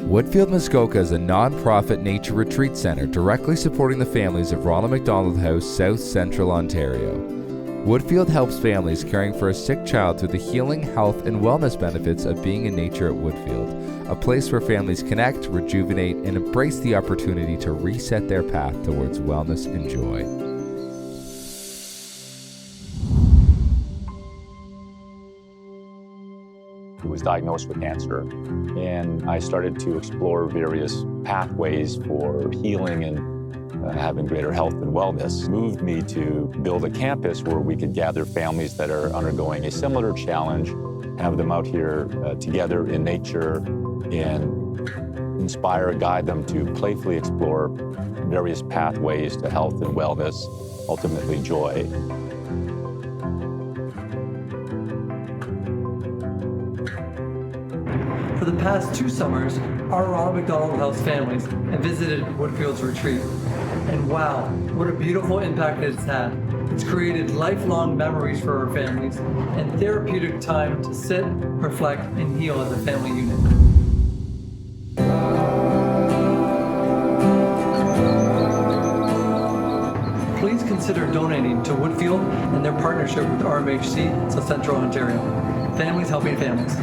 Woodfield, Muskoka is a non-profit nature retreat center directly supporting the families of Ronald McDonald House, South Central Ontario. Woodfield helps families caring for a sick child through the healing, health, and wellness benefits of being in nature at Woodfield, a place where families connect, rejuvenate, and embrace the opportunity to reset their path towards wellness and joy. He was diagnosed with cancer, and I started to explore various pathways for healing and having greater health and wellness. Moved me to build a campus where we could gather families that are undergoing a similar challenge, have them out here together in nature, and inspire, guide them to playfully explore various pathways to health and wellness, ultimately joy. For the past 2 summers, our Ronald McDonald House families have visited Woodfield's retreat. And wow, what a beautiful impact it's had. It's created lifelong memories for our families and therapeutic time to sit, reflect, and heal as a family unit. Please consider donating to Woodfield and their partnership with RMHC, South Central Ontario. Families helping families.